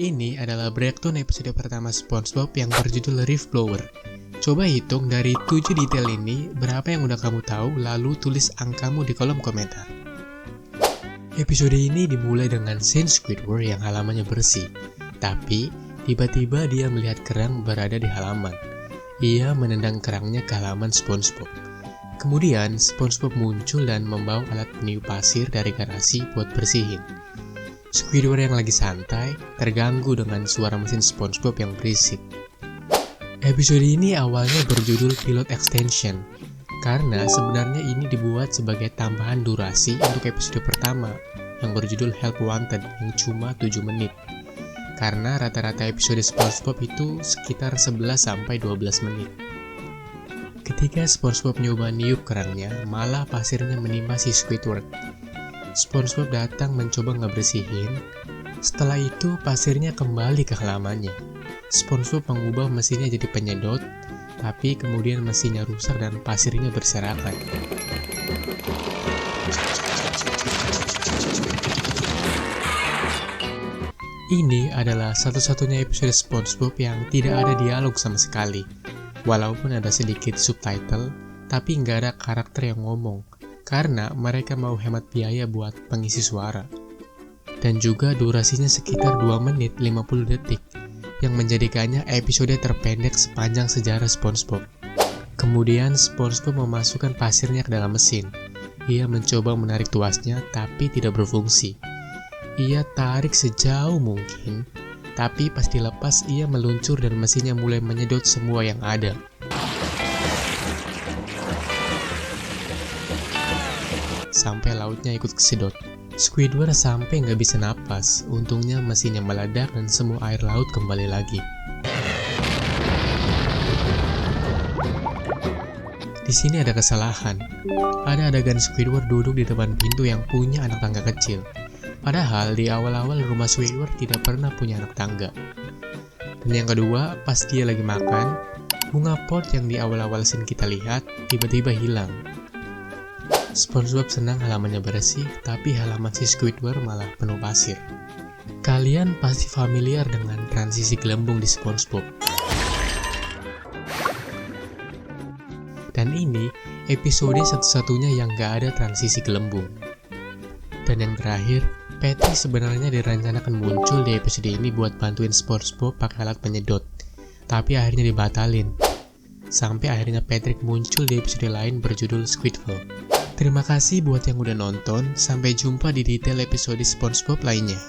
Ini adalah breakdown episode pertama SpongeBob yang berjudul Reef Blower. Coba hitung dari 7 detail ini, berapa yang udah kamu tahu, lalu tulis angkamu di kolom komentar. Episode ini dimulai dengan scene Squidward yang halamannya bersih. Tapi, tiba-tiba dia melihat kerang berada di halaman. Ia menendang kerangnya ke halaman SpongeBob. Kemudian, SpongeBob muncul dan membawa alat peniup pasir dari garasi buat bersihin. Squidward yang lagi santai, terganggu dengan suara mesin SpongeBob yang berisik. Episode ini awalnya berjudul Pilot Extension, karena sebenarnya ini dibuat sebagai tambahan durasi untuk episode pertama, yang berjudul Help Wanted, yang cuma 7 menit. Karena rata-rata episode SpongeBob itu sekitar 11-12 menit. Ketika SpongeBob nyoba niup kerangnya, malah pasirnya menimpa si Squidward. SpongeBob datang mencoba ngebersihin. Setelah itu, pasirnya kembali ke halamannya. SpongeBob mengubah mesinnya jadi penyedot, tapi kemudian mesinnya rusak dan pasirnya berserakan. Ini adalah satu-satunya episode SpongeBob yang tidak ada dialog sama sekali. Walaupun ada sedikit subtitle, tapi nggak ada karakter yang ngomong, karena mereka mau hemat biaya buat pengisi suara. Dan juga durasinya sekitar 2 menit 50 detik, yang menjadikannya episode terpendek sepanjang sejarah SpongeBob. Kemudian SpongeBob memasukkan pasirnya ke dalam mesin. Ia mencoba menarik tuasnya, tapi tidak berfungsi. Ia tarik sejauh mungkin, tapi pas dilepas ia meluncur dan mesinnya mulai menyedot semua yang ada. Sampai lautnya ikut kesedot. Squidward sampai nggak bisa napas. Untungnya mesinnya meledak dan semua air laut kembali lagi. Di sini ada kesalahan. Ada adegan Squidward duduk di depan pintu yang punya anak tangga kecil. Padahal di awal-awal rumah Squidward tidak pernah punya anak tangga. Dan yang kedua, pas dia lagi makan, bunga pot yang di awal-awal scene kita lihat tiba-tiba hilang. SpongeBob senang halamannya bersih, tapi halaman si Squidward malah penuh pasir. Kalian pasti familiar dengan transisi gelembung di SpongeBob. Dan ini episode satu-satunya yang gak ada transisi gelembung. Dan yang terakhir, Patrick sebenarnya direncanakan muncul di episode ini buat bantuin SpongeBob pakai alat penyedot, tapi akhirnya dibatalin. Sampai akhirnya Patrick muncul di episode lain berjudul Squidville. Terima kasih buat yang udah nonton, sampai jumpa di detail episode SpongeBob lainnya.